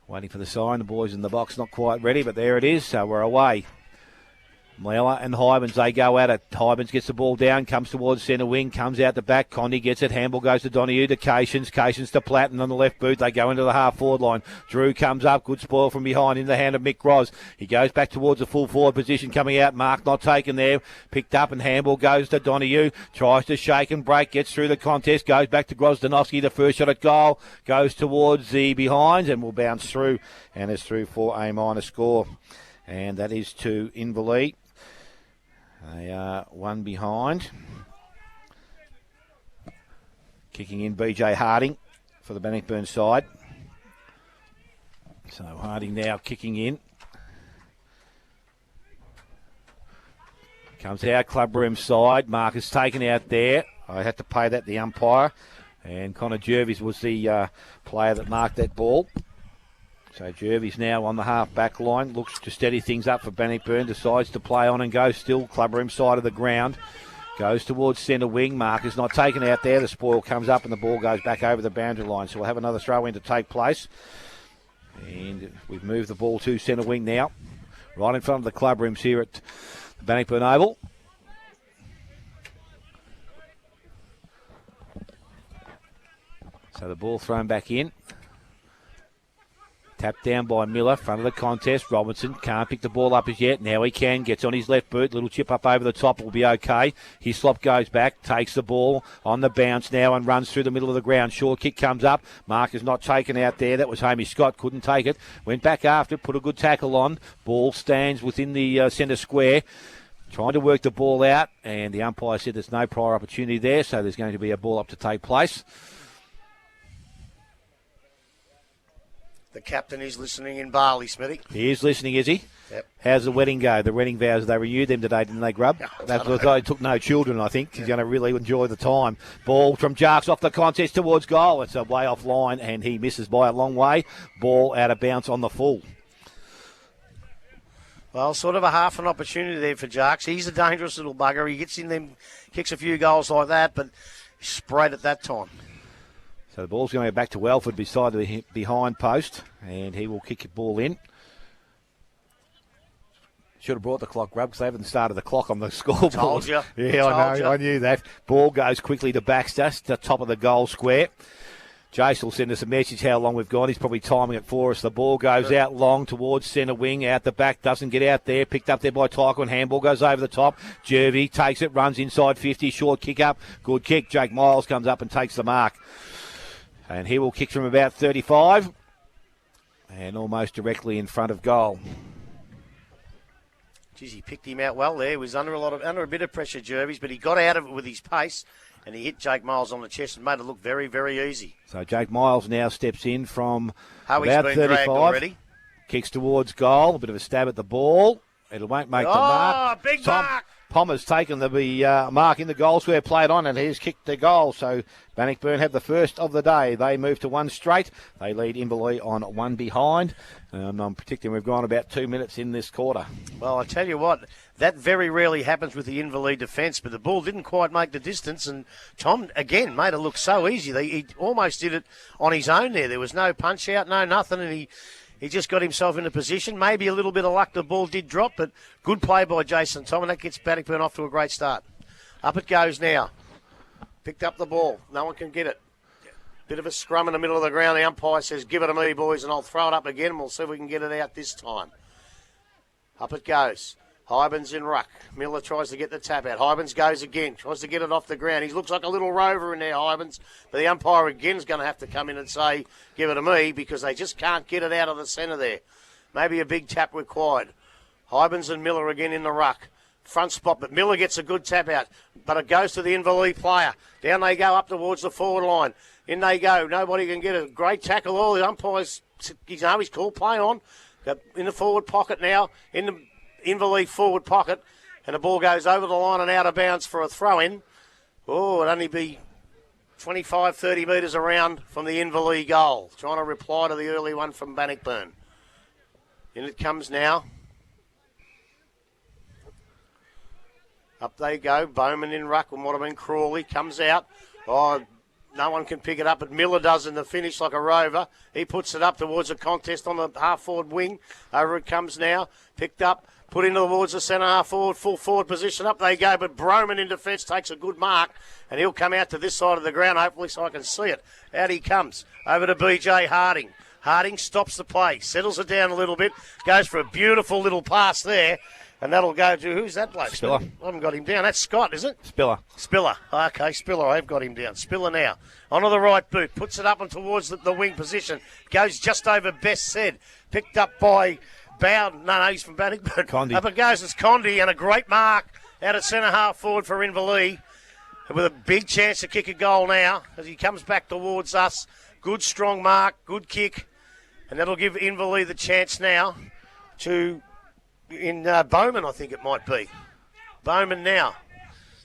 Waiting for the sign. The boys in the box not quite ready, but there it is. So we're away. Miller and Hybens, they go at it. Hybens gets the ball down, comes towards centre wing, comes out the back. Condy gets it. Handball goes to Donahue, to Cations. Cations to Platten on the left boot. They go into the half-forward line. Drew comes up. Good spoil from behind in the hand of Mick Ross. He goes back towards the full-forward position coming out. Mark not taken there. Picked up and handball goes to Donahue. Tries to shake and break. Gets through the contest. Goes back to Grozdanovsky. The first shot at goal. Goes towards the behinds and will bounce through. And is through for a minor score. And that is to Inverleigh. They are one behind. Kicking in BJ Harding for the Bannockburn side. So Harding now kicking in. Comes out, clubroom side. Marcus taken out there. I had to pay that the umpire. And Connor Jervis was the player that marked that ball. So Jervis now on the half-back line, looks to steady things up for Bannockburn, decides to play on and go still, clubroom side of the ground. Goes towards centre wing. Marcus not taken out there. The spoil comes up and the ball goes back over the boundary line. So we'll have another throw-in to take place. And we've moved the ball to centre wing now. Right in front of the clubrooms here at the Bannockburn Oval. So the ball thrown back in. Tapped down by Miller, front of the contest. Robinson can't pick the ball up as yet. Now he can. Gets on his left boot. Little chip up over the top will be okay. Hislop goes back, takes the ball on the bounce now and runs through the middle of the ground. Short kick comes up. Mark is not taken out there. That was Hamish Scott. Couldn't take it. Went back after it. Put a good tackle on. Ball stands within the centre square. Trying to work the ball out. And the umpire said there's no prior opportunity there. So there's going to be a ball up to take place. The captain is listening in Barley, Smithy. He is listening, is he? Yep. How's the wedding go? The wedding vows, they renewed them today, didn't they, Grub? They took no children, I think. He's going to really enjoy the time. Ball from Jarks off the contest towards goal. It's a way off line, and he misses by a long way. Ball out of bounds on the full. Well, sort of a half an opportunity there for Jarks. He's a dangerous little bugger. He gets in them, kicks a few goals like that, but he's sprayed at that time. So the ball's going to go back to Welford beside the behind post, and he will kick the ball in. Should have brought the clock, Grub, because they haven't started the clock on the scoreboard. Told you. Yeah, I know. I knew that. Ball goes quickly to Baxter, to the top of the goal square. Jace will send us a message how long we've gone. He's probably timing it for us. The ball goes out long towards centre wing, out the back, doesn't get out there. Picked up there by Tycho, and handball goes over the top. Jervy takes it, runs inside 50, short kick up. Good kick. Jake Miles comes up and takes the mark. And he will kick from about 35 and almost directly in front of goal. Geez, he picked him out well there. He was under a bit of pressure, Jervis, but he got out of it with his pace and he hit Jake Miles on the chest and made it look very, very easy. So Jake Miles now steps in from Hoey's about been 35. dragged already. Kicks towards goal. A bit of a stab at the ball. It won't make the mark. Oh, big mark! Pommer's taken the mark in the goal square, played on, and he's kicked the goal. So Bannockburn have the first of the day. They move to one straight. They lead Inverleigh on one behind. I'm predicting we've gone about 2 minutes in this quarter. Well, I tell you what, that very rarely happens with the Inverleigh defence, but the ball didn't quite make the distance, and Tom, again, made it look so easy. He almost did it on his own there. There was no punch out, no nothing, and he just got himself in a position. Maybe a little bit of luck, the ball did drop, but good play by Jason Tom, and that gets Bannockburn off to a great start. Up it goes now. Picked up the ball. No one can get it. Bit of a scrum in the middle of the ground. The umpire says, give it to me, boys, and I'll throw it up again, and we'll see if we can get it out this time. Up it goes. Hybens in ruck. Miller tries to get the tap out. Hybens goes again. Tries to get it off the ground. He looks like a little rover in there, Hybens. But the umpire again is going to have to come in and say, give it to me, because they just can't get it out of the centre there. Maybe a big tap required. Hybens and Miller again in the ruck. Front spot, but Miller gets a good tap out. But it goes to the Inverleigh player. Down they go up towards the forward line. In they go. Nobody can get a great tackle. All the umpires, he's cool. Play on. In the forward pocket now. In the Inverleigh forward pocket, and the ball goes over the line and out of bounds for a throw-in. Oh, it'd only be 25, 30 metres around from the Inverleigh goal. Trying to reply to the early one from Bannockburn. In it comes now. Up they go. Bowman in ruck, and what have been Crawley. Comes out. Oh, No one can pick it up, but Miller does in the finish like a rover. He puts it up towards the contest on the half-forward wing. Over it comes now. Picked up, put into towards the centre half-forward, full forward position. Up they go, but Broman in defence takes a good mark, and he'll come out to this side of the ground, hopefully, so I can see it. Out he comes, over to BJ Harding. Harding stops the play, settles it down a little bit, goes for a beautiful little pass there. And that'll go to, who's that bloke? Spiller. I haven't got him down. That's Scott, is it? Spiller. Spiller. Okay, Spiller, I've got him down. Spiller now. Onto the right boot. Puts it up and towards the wing position. Goes just over Best Said. Picked up by Bowden. No, he's from Bannockburn. Condi. Up it goes as Condi, and a great mark out at centre half forward for Inverleigh. With a big chance to kick a goal now as he comes back towards us. Good strong mark, good kick. And that'll give Inverleigh the chance now to... in Bowman, I think it might be. Bowman now.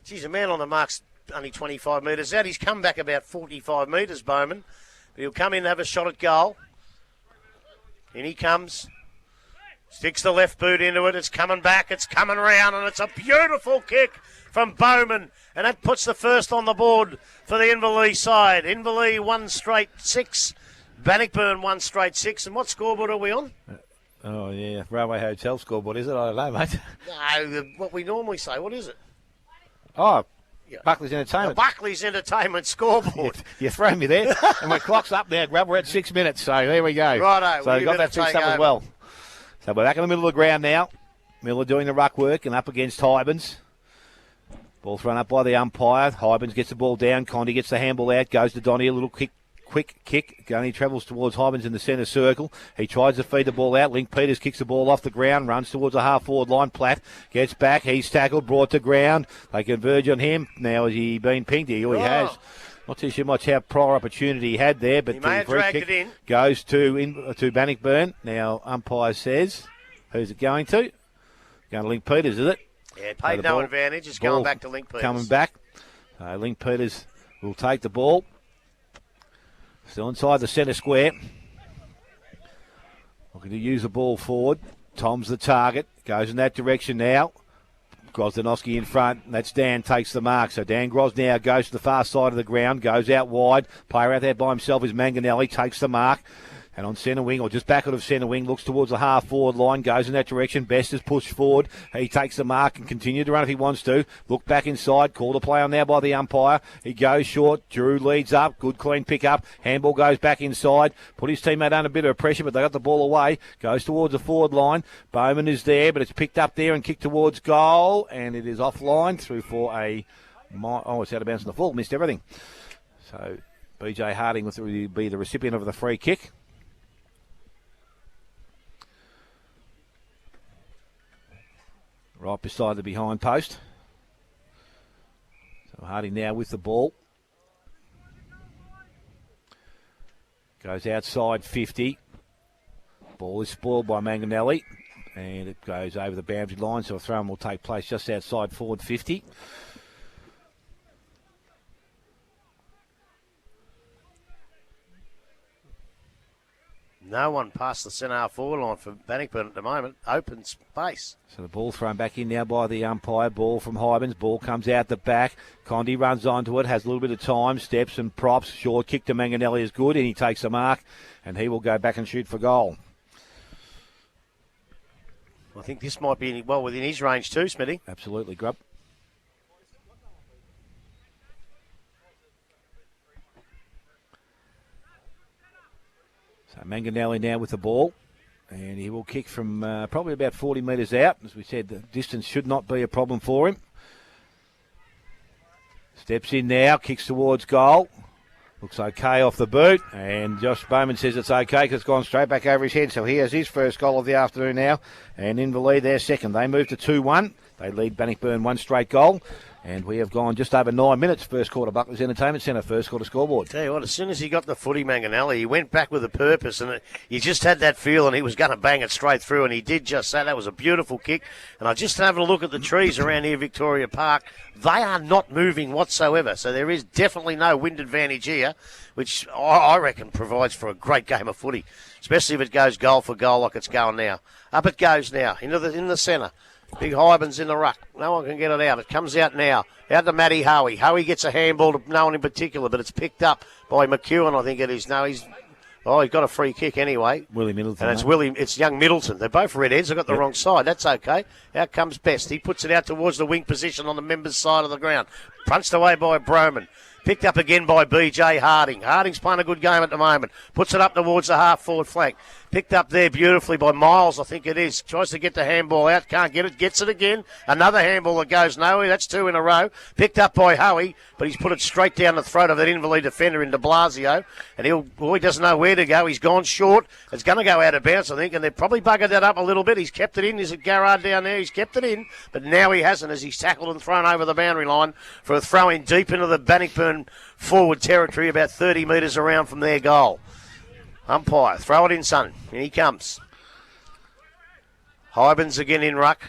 Geez, a man on the mark's only 25 metres out. He's come back about 45 metres, Bowman. But he'll come in and have a shot at goal. In he comes. Sticks the left boot into it. It's coming back. It's coming round. And it's a beautiful kick from Bowman. And that puts the first on the board for the Inverleigh side. Inverleigh 1 straight 6. Bannockburn 1 straight 6. And what scoreboard are we on? Oh, yeah. Railway Hotel scoreboard, is it? I don't know, mate. No, what we normally say. What is it? Oh, Yeah. Buckley's The Entertainment. Buckley's Entertainment scoreboard. You throw me there. And my clock's up now, Grub. We're at 6 minutes, so there we go. Righto, So well, we you got better that fixed take up as over. well. So we're back in the middle of the ground now. Miller doing the ruck work and up against Hybens. Ball thrown up by the umpire. Hybens gets the ball down. Condi gets the handball out. Goes to Donny. A little quick kick. Only travels towards Hybens in the centre circle. He tries to feed the ball out. Link Peters kicks the ball off the ground. Runs towards the half-forward line. Platt gets back. He's tackled. Brought to ground. They converge on him. Now has he been pinked? He has. Not too sure much how prior opportunity he had there, but He may have free dragged kick it in. goes to Bannockburn. Now umpire says, who's it going to? Going to Link Peters, is it? Yeah, So paid the no ball- advantage. It's ball going back to Link Peters. Coming back. Link Peters will take the ball. Still inside the centre square. Looking to use the ball forward. Tom's the target. Goes in that direction now. Grozdanowski in front. That's Dan takes the mark. So Dan Gros now goes to the far side of the ground. Goes out wide. Player out there by himself is Manganelli. Takes the mark. And on centre wing, or just back out of centre wing, looks towards the half-forward line, goes in that direction. Best is pushed forward. He takes the mark and continue to run if he wants to. Look back inside. Call the play on now by the umpire. He goes short. Drew leads up. Good clean pick up. Handball goes back inside. Put his teammate under a bit of pressure, but they got the ball away. Goes towards the forward line. Bowman is there, but it's picked up there and kicked towards goal. And it is offline through for a... Oh, it's out of bounds on the full. Missed everything. So BJ Harding will be the recipient of the free kick. Right beside the behind post. So Harding now with the ball. Goes outside 50. Ball is spoiled by Manganelli. And it goes over the boundary line, so a throw will take place just outside forward 50. No one past the centre half forward line for Bannockburn at the moment. Open space. So the ball thrown back in now by the umpire. Ball from Hybens. Ball comes out the back. Condi runs onto it. Has a little bit of time. Steps and props. Short kick to Manganelli is good. And he takes a mark. And he will go back and shoot for goal. I think this might be well within his range too, Smitty. Absolutely, Grub. So Manganelli now with the ball. And he will kick from probably about 40 metres out. As we said, the distance should not be a problem for him. Steps in now, kicks towards goal. Looks okay off the boot. And Josh Bowman says it's okay because it's gone straight back over his head. So he has his first goal of the afternoon now. And Inverleigh their second. They move to 2-1. They lead Bannockburn one straight goal. And we have gone just over 9 minutes. First quarter, Buckley's Entertainment Centre, first quarter scoreboard. Tell you what, as soon as he got the footy, Manganelli, he went back with a purpose, and you just had that feel, and he was going to bang it straight through, and he did just that. That was a beautiful kick. And I just having a look at the trees around here, Victoria Park. They are not moving whatsoever, so there is definitely no wind advantage here, which I reckon provides for a great game of footy, especially if it goes goal for goal like it's going now. Up it goes now, in the centre. Big Hybens in the ruck. No one can get it out. It comes out now. Out to Matty Howie. Howie gets a handball to no one in particular, but it's picked up by McEwen, I think it is. No, he's got a free kick anyway. Willie Middleton. And it's young Middleton. They're both redheads. They've got the wrong side. That's okay. Out comes Best. He puts it out towards the wing position on the members' side of the ground. Punched away by Broman. Picked up again by BJ Harding. Harding's playing a good game at the moment. Puts it up towards the half-forward flank. Picked up there beautifully by Miles, I think it is. Tries to get the handball out. Can't get it. Gets it again. Another handball that goes nowhere. That's 2 in a row. Picked up by Howie, but he's put it straight down the throat of that Inverleigh defender in De Blasio. And he doesn't know where to go. He's gone short. It's going to go out of bounds, I think. And they've probably buggered that up a little bit. He's kept it in. There's a Garrard down there. He's kept it in. But now he hasn't as he's tackled and thrown over the boundary line for a throw in deep into the Bannockburn forward territory about 30 metres around from their goal. Umpire, throw it in, son. Here he comes. Hybens again in ruck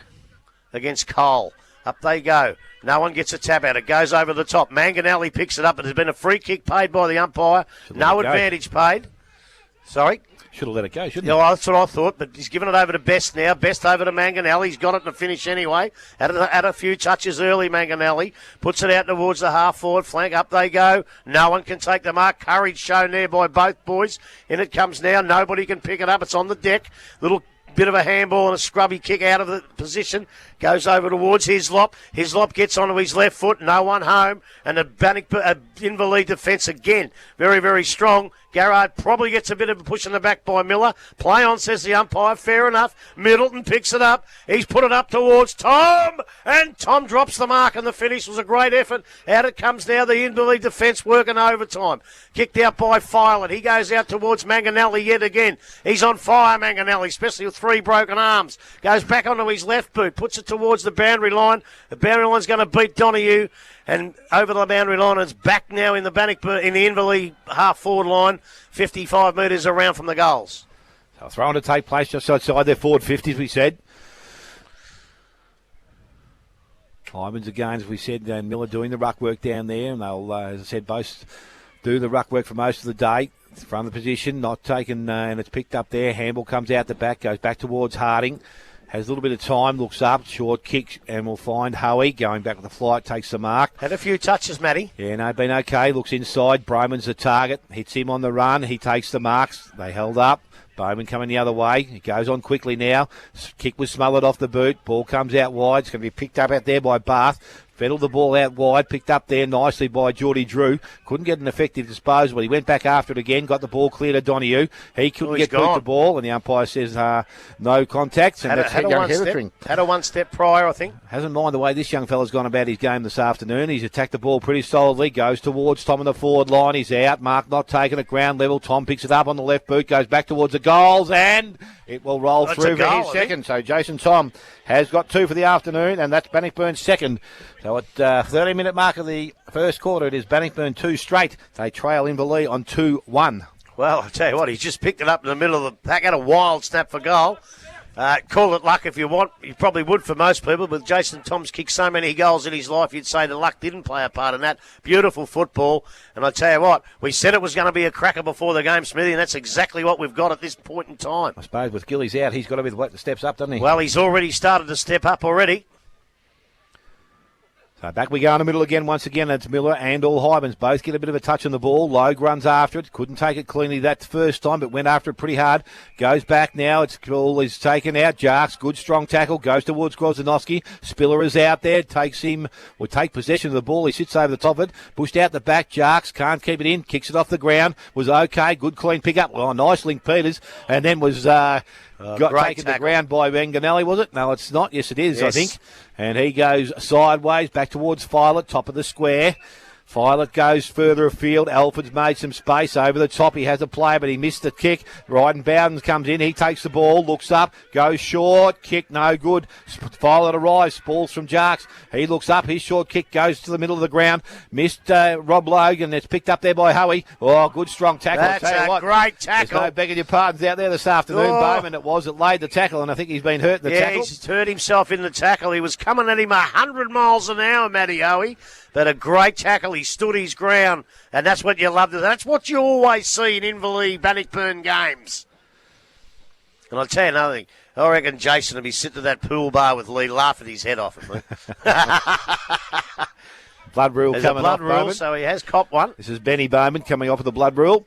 against Cole. Up they go. No one gets a tap out. It goes over the top. Manganelli picks it up. It has been a free kick paid by the umpire. No advantage paid. Sorry? Should have let it go, shouldn't he? Yeah, well, that's what I thought, but he's given it over to Best now. Best over to Manganelli. He's got it in the finish anyway. Had a few touches early, Manganelli. Puts it out towards the half-forward flank. Up they go. No one can take the mark. Courage shown there by both boys. In it comes now. Nobody can pick it up. It's on the deck. Little bit of a handball and a scrubby kick out of the position. Goes over towards Hislop. Hislop gets onto his left foot. No one home. And the Inverleigh defence again. Very, very strong. Garrard probably gets a bit of a push in the back by Miller. Play on, says the umpire. Fair enough. Middleton picks it up. He's put it up towards Tom. And Tom drops the mark, and the finish was a great effort. Out it comes now. The Inverleigh defence working overtime. Kicked out by Filet. He goes out towards Manganelli yet again. He's on fire, Manganelli, especially with 3 broken arms. Goes back onto his left boot. Puts it towards the boundary line. The boundary line's going to beat Donoghue. And over the boundary line, it's back now in the Inverleigh half-forward line, 55 metres around from the goals. So throwing to take place just outside their forward 50s, we said. Hybens again, as we said, and Miller doing the ruck work down there. And they'll, as I said, both do the ruck work for most of the day. From the position, not taken, and it's picked up there. Handball comes out the back, goes back towards Harding. Has a little bit of time, looks up, short kick, and we'll find Howie going back with the flight, takes the mark. Had a few touches, Matty. Yeah, no, been okay. Looks inside. Broman's the target. Hits him on the run. He takes the marks. They held up. Bowman coming the other way. He goes on quickly now. Kick was smothered off the boot. Ball comes out wide. It's going to be picked up out there by Bath. Fettled the ball out wide, picked up there nicely by Geordie Drew. Couldn't get an effective disposal. He went back after it again, got the ball clear to Donoghue. He couldn't get the ball, and the umpire says no contact. And had a one-step prior, I think. Hasn't mind the way this young fella's gone about his game this afternoon. He's attacked the ball pretty solidly, goes towards Tom on the forward line. He's out. Mark not taken at ground level. Tom picks it up on the left boot, goes back towards the goals, and it will roll through for his second. So Jason Tom has got 2 for the afternoon, and that's Bannockburn's second. So at 30-minute mark of the first quarter, it is Bannockburn 2 straight. They trail Inverleigh on 2-1. Well, I'll tell you what, he's just picked it up in the middle of the pack. Had a wild snap for goal. Call it luck if you want. You probably would for most people, but Jason Tom's kicked so many goals in his life, you'd say the luck didn't play a part in that. Beautiful football. And I tell you what, we said it was going to be a cracker before the game, Smithy, and that's exactly what we've got at this point in time. I suppose with Gillies out, he's got to be the bloke that steps up, doesn't he? Well, he's already started to step up already. So back we go in the middle again. Once again, it's Miller and all Hybens. Both get a bit of a touch on the ball. Logue runs after it. Couldn't take it cleanly that first time, but went after it pretty hard. Goes back now. It's ball is taken out. Jarks, good strong tackle. Goes towards Grozanowski. Spiller is out there. Takes him, will take possession of the ball. He sits over the top of it. Pushed out the back. Jarks can't keep it in. Kicks it off the ground. Was okay. Good clean pick up. Well, nice link Peters. And then was got taken to the ground by Manganelli, was it? No, it's not. Yes, it is, yes. I think. And he goes sideways back towards Filet, top of the square. Filet goes further afield. Alford's made some space over the top. He has a play, but he missed the kick. Ryden Bowden comes in. He takes the ball, looks up, goes short. Kick no good. Filet arrives. Balls from Jarks. He looks up. His short kick goes to the middle of the ground. Missed Rob Logan. It's picked up there by Howie. Oh, good strong tackle. That's a great tackle. There's no begging your pardons out there this afternoon. Bowman it was. It laid the tackle, and I think he's been hurt in the tackle. Yeah, he's hurt himself in the tackle. He was coming at him 100 miles an hour, Matty Howie. But a great tackle. He stood his ground, and that's what you love. That's what you always see in Inverleigh Bannockburn games. And I'll tell you another thing. I reckon Jason will be sitting at that pool bar with Lee laughing his head off at me. Blood rule There's coming a blood off rule, Bowman. so he has copped one. This is Benny Bowman coming off of the blood rule.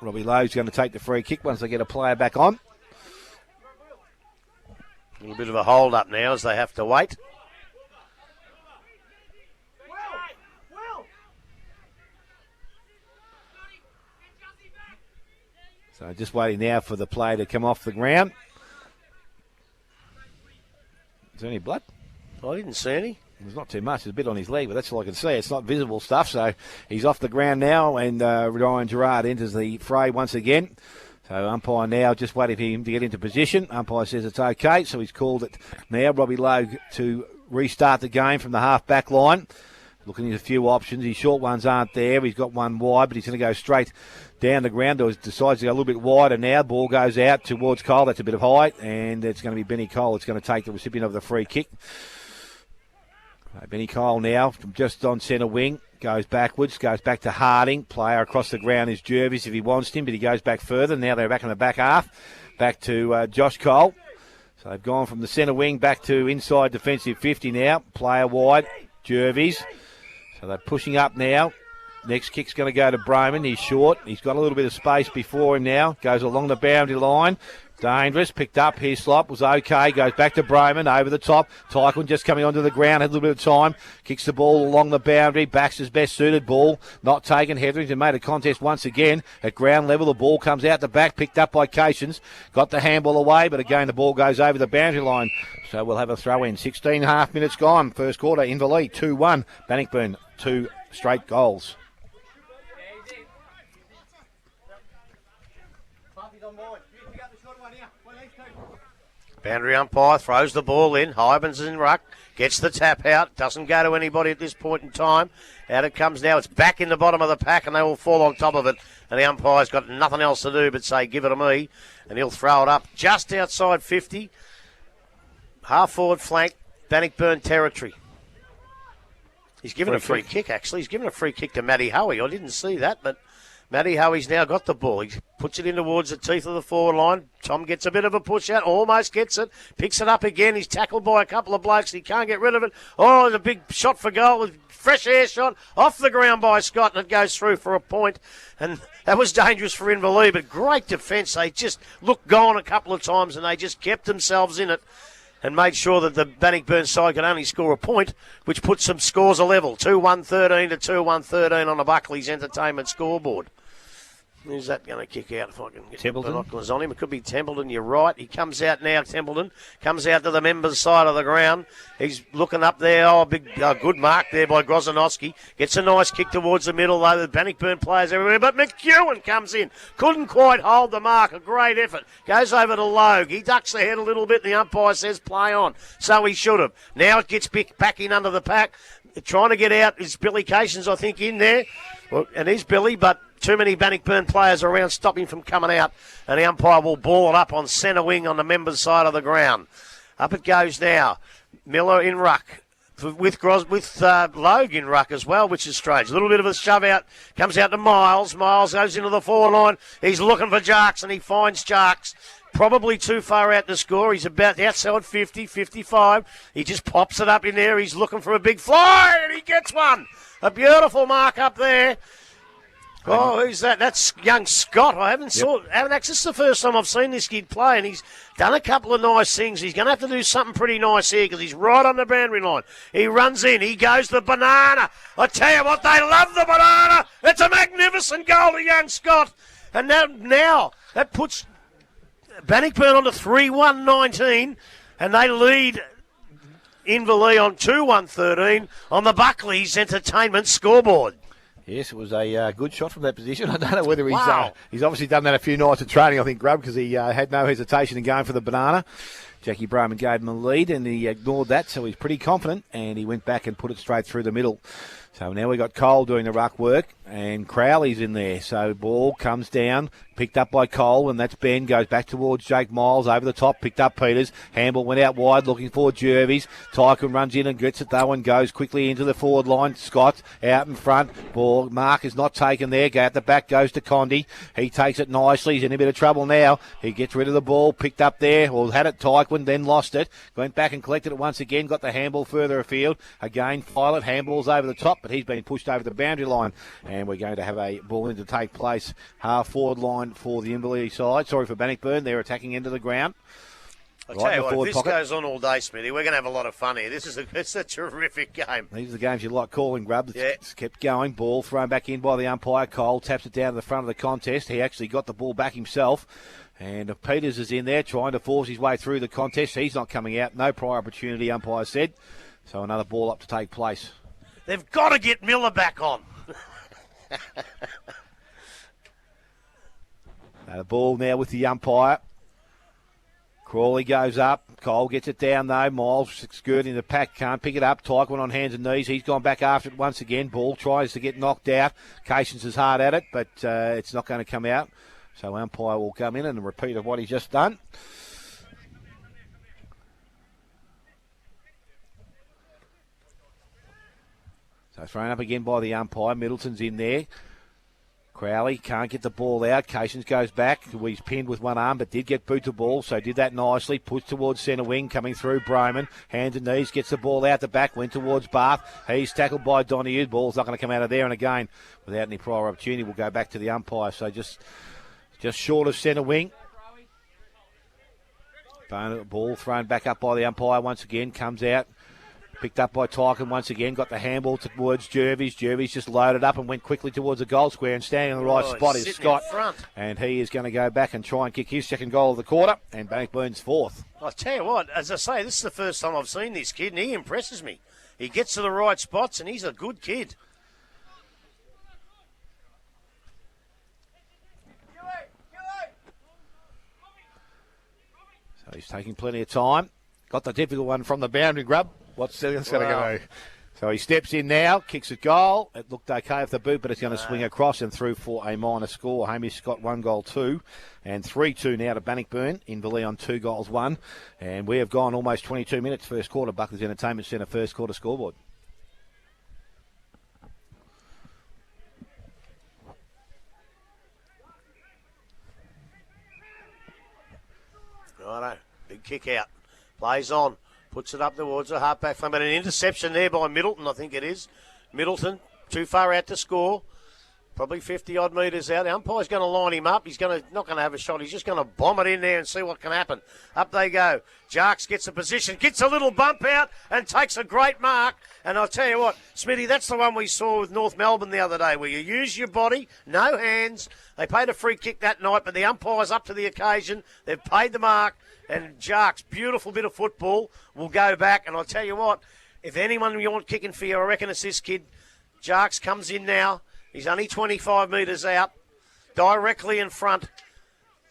Robbie Lowe's going to take the free kick once they get a player back on. A little bit of a hold up now as they have to wait. So just waiting now for the play to come off the ground. Is there any blood? I didn't see any. There's not too much. There's a bit on his leg, but that's all I can see. It's not visible stuff. So he's off the ground now, and Ryan Gerard enters the fray once again. So umpire now just waiting for him to get into position. Umpire says it's okay, so he's called it now. Robbie Lowe to restart the game from the half-back line. Looking at a few options. His short ones aren't there. He's got one wide, but he's going to go straight down the ground. He decides to go a little bit wider now. Ball goes out towards Cole. That's a bit of height, and it's going to be Benny Cole. It's going to take the recipient of the free kick. Benny Cole now from just on centre wing. Goes backwards, goes back to Harding. Player across the ground is Jervis if he wants him, but he goes back further. Now they're back in the back half. Back to Josh Cole. So they've gone from the centre wing back to inside defensive 50 now. Player wide, Jervis. So they're pushing up now. Next kick's going to go to Broman. He's short. He's got a little bit of space before him now. Goes along the boundary line. Dangerous. Picked up. Hislop was okay. Goes back to Broman. Over the top. Tyquin just coming onto the ground. Had a little bit of time. Kicks the ball along the boundary. Baxter's best suited ball. Not taken. Hetherington made a contest once again. At ground level, the ball comes out the back. Picked up by Cations. Got the handball away, but again the ball goes over the boundary line. So we'll have a throw in. 16.5 minutes gone. First quarter. Inverleigh 2-1. Bannockburn 2 straight goals. Boundary umpire throws the ball in. Hybens in ruck. Gets the tap out. Doesn't go to anybody at this point in time. Out it comes now. It's back in the bottom of the pack and they will fall on top of it. And the umpire's got nothing else to do but say, give it to me. And he'll throw it up just outside 50. Half forward flank. Bannockburn territory. He's given a free kick, actually. He's given a free kick to Matty Hoey. I didn't see that, but Matty Hoey's now got the ball. He puts it in towards the teeth of the forward line. Tom gets a bit of a push out, almost gets it, picks it up again. He's tackled by a couple of blokes. He can't get rid of it. Oh, there's a big shot for goal. Fresh air shot off the ground by Scott, and it goes through for a point. And that was dangerous for Inverleigh, but great defence. They just looked gone a couple of times, and they just kept themselves in it and made sure that the Bannockburn side could only score a point, which puts some scores a level. 2-1-13 to 2-1-13 on the Buckley's Entertainment scoreboard. Who's that going to kick out if I can get the binoculars on him? It could be Templeton, you're right. He comes out now, Templeton. Comes out to the members' side of the ground. He's looking up there. Oh, good mark there by Grozanowski. Gets a nice kick towards the middle, though. The Bannockburn players everywhere. But McEwen comes in. Couldn't quite hold the mark. A great effort. Goes over to Logue. He ducks the head a little bit, and the umpire says play on. So he should have. Now it gets back in under the pack. Trying to get out is Billy Cations, I think, in there. Well, and he's Billy, but too many Bannockburn players around stop him from coming out, and the umpire will ball it up on centre wing on the members' side of the ground. Up it goes now. Miller in ruck. With Logue in ruck as well, which is strange. A little bit of a shove out. Comes out to Miles. Miles goes into the forward line. He's looking for Jarks, and he finds Jarks. Probably too far out to score. He's about outside 50, 55. He just pops it up in there. He's looking for a big fly, and he gets one. A beautiful mark up there. Oh, who's that? That's young Scott. I haven't this is the first time I've seen this kid play, and he's done a couple of nice things. He's going to have to do something pretty nice here because he's right on the boundary line. He runs in. He goes the banana. I tell you what, they love the banana. It's a magnificent goal to young Scott. And now that puts Bannockburn on to 3-1-19, and they lead Inverleigh on 2-1-13 on the Buckley's Entertainment scoreboard. Yes, it was a good shot from that position. I don't know whether he's obviously done that a few nights of training, I think, Grub, because he had no hesitation in going for the banana. Jackie Brahman gave him a lead and he ignored that, so he's pretty confident, and he went back and put it straight through the middle. So now we got Cole doing the ruck work, and Crowley's in there. So ball comes down, picked up by Cole, and that's Ben. Goes back towards Jake Miles, over the top, picked up Peters. Handball went out wide, looking for Jervis. Tycoon runs in and gets it though, and goes quickly into the forward line. Scott out in front. Ball, Mark is not taken there. Go out the back, goes to Condi. He takes it nicely. He's in a bit of trouble now. He gets rid of the ball, picked up there, or had it Tycoon, then lost it. Went back and collected it once again, got the handball further afield. Again, Filet, handball's over the top, but he's been pushed over the boundary line, and we're going to have a ball in to take place half forward line for the Inverleigh side. Sorry for Bannockburn, they're attacking into the ground. I'll tell you what, if this goes on all day, Smithy, we're going to have a lot of fun here. It's a terrific game. These are the games you like calling, Grub. It's kept going. Ball thrown back in by the umpire. Cole taps it down to the front of the contest. He actually got the ball back himself. And Peters is in there trying to force his way through the contest. He's not coming out. No prior opportunity, umpire said. So another ball up to take place. They've got to get Miller back on. The ball now with the umpire. Crawley goes up. Cole gets it down though. Miles skirting the pack, can't pick it up. Tyquin on hands and knees. He's gone back after it once again. Ball tries to get knocked out. Cations is hard at it, but it's not going to come out. So umpire will come in and repeat of what he's just done. So thrown up again by the umpire. Middleton's in there. Crowley can't get the ball out. Cations goes back. He's pinned with one arm, but did get boot the ball, so did that nicely. Puts towards centre wing, coming through Broman. Hands and knees, gets the ball out the back, went towards Bath. He's tackled by Donahue. Ball's not going to come out of there, and again, without any prior opportunity, we'll go back to the umpire. So just short of centre wing. Ball thrown back up by the umpire once again, comes out. Picked up by Tycoon once again, got the handball towards Jervis. Jervis just loaded up and went quickly towards the goal square, and standing in the right spot is Scott. And he is going to go back and try and kick his second goal of the quarter, and Bannockburn's fourth. I'll tell you what, as I say, this is the first time I've seen this kid, and he impresses me. He gets to the right spots, and he's a good kid. So he's taking plenty of time. Got the difficult one from the boundary grub. What's going to go? So he steps in now, kicks a goal. It looked okay with the boot, but it's going to swing across and through for a minor score. Hamish Scott 1 goal 2, and 3-2 now to Bannockburn. Inverleigh on 2 goals 1, and we have gone almost 22 minutes first quarter. Buckley's Entertainment Centre first quarter scoreboard. Righto, big kick out. Plays on. Puts it up towards the half-back flank, but an interception there by Middleton, I think it is. Middleton, too far out to score. Probably 50-odd metres out. The umpire's going to line him up. He's not going to have a shot. He's just going to bomb it in there and see what can happen. Up they go. Jarks gets a position, gets a little bump out and takes a great mark. And I'll tell you what, Smithy, that's the one we saw with North Melbourne the other day, where you use your body, no hands. They paid a free kick that night, but the umpire's up to the occasion. They've paid the mark. And Jarks, beautiful bit of football, will go back. And I'll tell you what, if anyone you want kicking for you, I reckon it's this kid. Jarks comes in now. He's only 25 metres out, directly in front.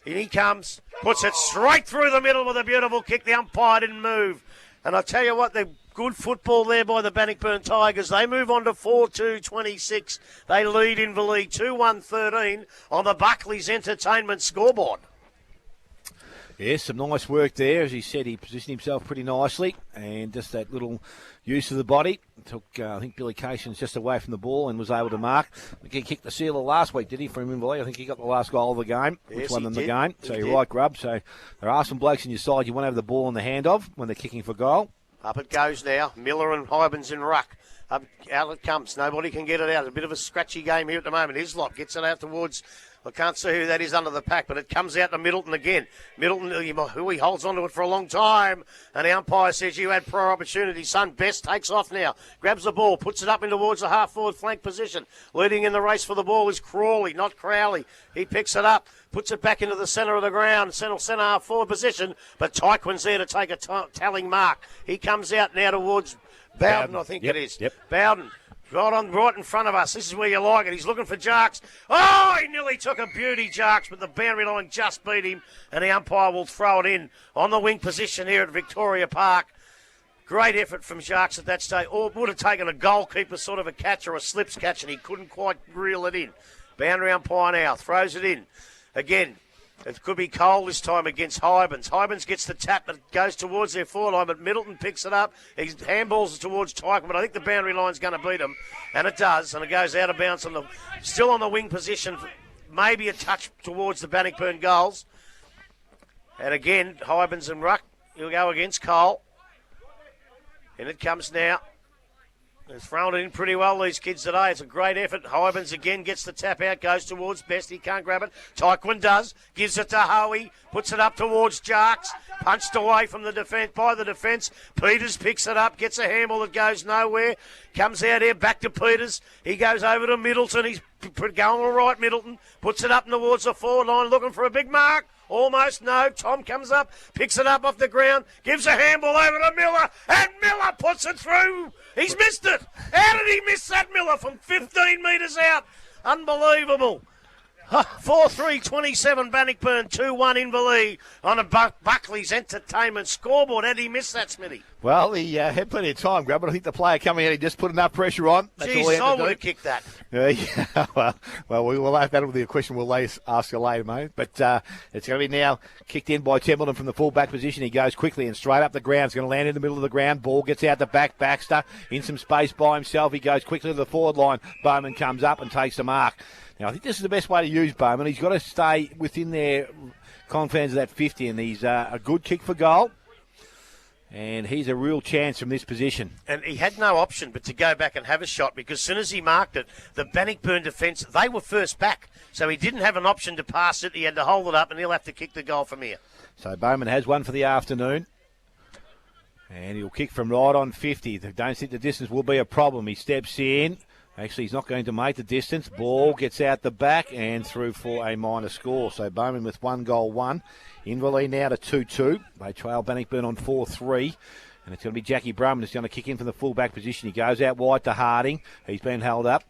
And he comes, puts it straight through the middle with a beautiful kick. The umpire didn't move. And I tell you what, the good football there by the Bannockburn Tigers. They move on to 4-2-26. They lead Inverleigh 2-1-13 on the Buckley's Entertainment scoreboard. Yes, some nice work there. As he said, he positioned himself pretty nicely, and just that little use of the body. Took, I think, Billy Cations just away from the ball and was able to mark. I think he kicked the sealer last week, did he, from Inverleigh? I think he got the last goal of the game, which won them the game. So you're right, Grub. So there are some blokes in your side you want to have the ball in the hand of when they're kicking for goal. Up it goes now. Miller and Hybens in ruck. Out it comes. Nobody can get it out. A bit of a scratchy game here at the moment. Hislop gets it out towards... I can't see who that is under the pack, but it comes out to Middleton again. Middleton, who he holds onto it for a long time. And the umpire says, you had prior opportunity, son. Best takes off now. Grabs the ball, puts it up in towards the half-forward flank position. Leading in the race for the ball is Crawley, not Crowley. He picks it up, puts it back into the centre of the ground, centre half-forward position. But Tyquin's there to take a telling mark. He comes out now towards Bowden, I think it is. Yep. Bowden. Right in front of us. This is where you like it. He's looking for Jarks. Oh, he nearly took a beauty, Jarks, but the boundary line just beat him, and the umpire will throw it in on the wing position here at Victoria Park. Great effort from Jarks at that stage. Or would have taken a goalkeeper, sort of a catch or a slips catch, and he couldn't quite reel it in. Boundary umpire now throws it in. Again, it could be Cole this time against Hybens. Hybens gets the tap, but it goes towards their forline, but Middleton picks it up. He handballs it towards Tyke, but I think the boundary line's going to beat him, and it does, and it goes out of bounds, still on the wing position, maybe a touch towards the Bannockburn goals. And again, Hybens and Ruck, he'll go against Cole. And it comes now. They've thrown it in pretty well, these kids today. It's a great effort. Hybens again gets the tap out, goes towards Best. He can't grab it. Tyquin does. Gives it to Hoey. Puts it up towards Jarks. Punched away from the defence by the defence. Peters picks it up, gets a handball that goes nowhere. Comes out here, back to Peters. He goes over to Middleton. He's going all right, Middleton. Puts it up towards the forward line, looking for a big mark. Almost no. Tom comes up, picks it up off the ground, gives a handball over to Miller, and Miller puts it through. He's missed it. How did he miss that, Miller, from 15 metres out? Unbelievable. 4-3-27 Bannockburn, 2-1 Inverleigh on a Buckley's Entertainment scoreboard. How did he miss that, Smithy? Well, he had plenty of time, Grub, but I think the player coming out, he just put enough pressure on. That's all he had to I do. would have kicked that. Yeah, well, we will that'll be a question we'll ask you later, mate. But it's going to be now kicked in by Templeton from the full-back position. He goes quickly and straight up the ground. It's going to land in the middle of the ground. Ball gets out the back. Baxter in some space by himself. He goes quickly to the forward line. Bowman comes up and takes the mark. Now, I think this is the best way to use Bowman. He's got to stay within their confines of that 50, and he's a good kick for goal. And he's a real chance from this position. And he had no option but to go back and have a shot, because as soon as he marked it, the Bannockburn defence, they were first back. So he didn't have an option to pass it. He had to hold it up, and he'll have to kick the goal from here. So Bowman has one for the afternoon. And he'll kick from right on 50. I don't think the distance will be a problem. He steps in. Actually, he's not going to make the distance. Ball gets out the back and through for a minor score. So Bowman with 1-1. Inverleigh now to 2-2. They trail Bannockburn on 4-3. And it's going to be Jackie Brumman who's going to kick in from the full-back position. He goes out wide to Harding. He's been held up.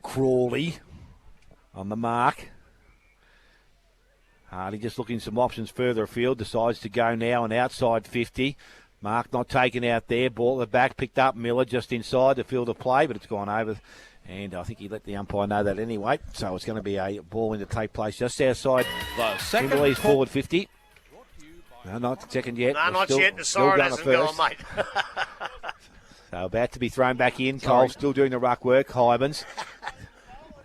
Crawley on the mark. Harding just looking some options further afield. Decides to go now on outside 50. Mark not taken out there. Ball at the back, picked up. Miller just inside the field of play, but it's gone over. And I think he let the umpire know that anyway. So it's going to be a ball in to take place just outside Inverleigh's forward 50. No, not second yet. No, not yet. The siren hasn't gone, mate. So about to be thrown back in. Cole still doing the ruck work. Hybens.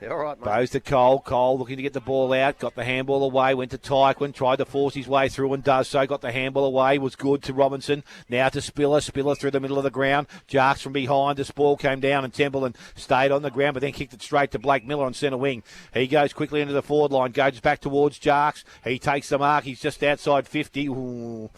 All right, mate. Goes to Cole. Cole looking to get the ball out. Got the handball away. Went to Tyquin. Tried to force his way through and does so. Got the handball away. Was good to Robinson. Now to Spiller. Spiller through the middle of the ground. Jarks from behind. The ball came down and Templeton stayed on the ground but then kicked it straight to Blake Miller on centre wing. He goes quickly into the forward line. Goes back towards Jarks. He takes the mark. He's just outside 50. Ooh,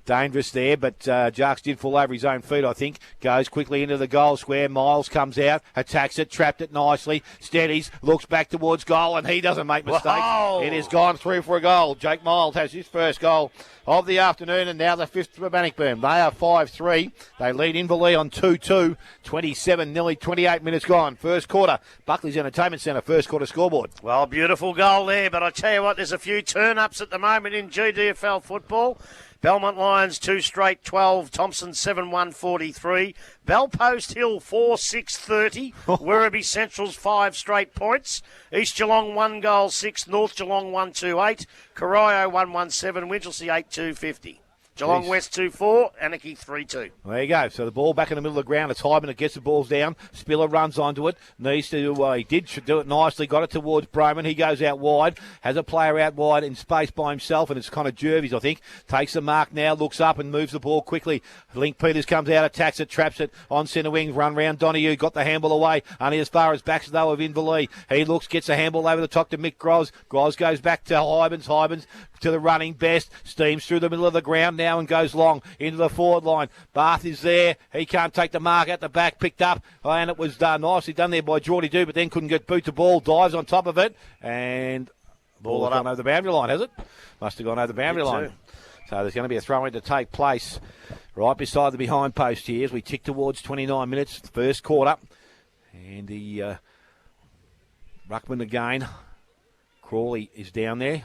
dangerous there, but Jarks did fall over his own feet, I think. Goes quickly into the goal square. Miles comes out, attacks it, trapped it nicely, steadies, looks back towards goal, and he doesn't make mistakes. Whoa. It has gone through for a goal. Jake Miles has his first goal of the afternoon, and now the fifth for Bannockburn. They are 5-3. They lead Inverleigh on 2-2. 27, nearly 28 minutes gone. First quarter, Buckley's Entertainment Centre, first quarter scoreboard. Well, beautiful goal there, but I tell you what, there's a few turn-ups at the moment in GDFL football. Belmont Lions 2 straight 12, Thompson 7-1-43, Bellpost Hill 4-6-30, Werribee Central's 5 straight points, East Geelong 1-6, North Geelong 1-8, Corio 1-17, Winchelsea 8-2-50. Geelong West 2-4, Anarchy 3-2. There you go. So the ball back in the middle of the ground. It's Hyman that gets the balls down. Spiller runs onto it. Needs to, he did do it nicely. Got it towards Broman. He goes out wide. Has a player out wide in space by himself, and it's kind of Jervis, I think. Takes the mark now, looks up and moves the ball quickly. Link Peters comes out, attacks it, traps it on centre wing. Run round Donahue. Got the handball away. Only as far as backs though of Inverleigh. He looks, gets the handball over the top to Mick Groz. Groz goes back to Hybens. Hybens to the running Best. Steams through the middle of the ground now and goes long into the forward line. Bath is there. He can't take the mark at the back. Picked up. And it was nicely done there by Geordie Dew, but then couldn't get boot the ball. Dives on top of it. And ball has gone over the boundary line, has it? Must have gone over the boundary line. So there's going to be a throw-in to take place right beside the behind post here as we tick towards 29 minutes, first quarter. And the ruckman again. Crawley is down there.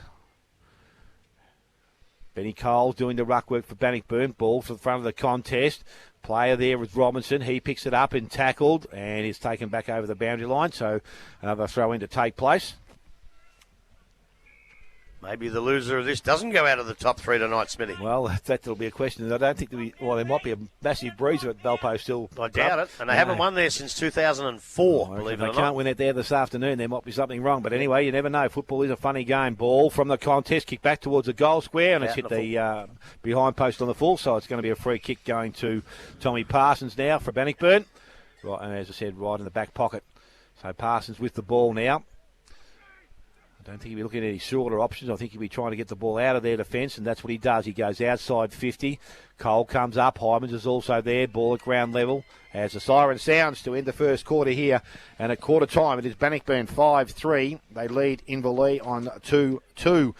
Benny Cole doing the ruck work for Bannockburn. Ball to the front of the contest. Player there with Robinson. He picks it up and tackled and is taken back over the boundary line. So another throw in to take place. Maybe the loser of this doesn't go out of the top three tonight, Smithy. Well, that'll be a question. I don't think there might be a massive breeze at Belpo still. I doubt it. And they haven't won there since 2004, believe it or not. They can't win it there this afternoon. There might be something wrong. But anyway, you never know. Football is a funny game. Ball from the contest. Kick back towards the goal square. And it's hit the behind post on the full. So it's going to be a free kick going to Tommy Parsons now for Bannockburn. Right, and as I said, right in the back pocket. So Parsons with the ball now. I don't think he'll be looking at any shorter options. I think he'll be trying to get the ball out of their defence, and that's what he does. He goes outside 50. Cole comes up. Hymans is also there. Ball at ground level as the siren sounds to end the first quarter here. And at quarter time, it is Bannockburn 5-3. They lead Inverleigh on 2-2.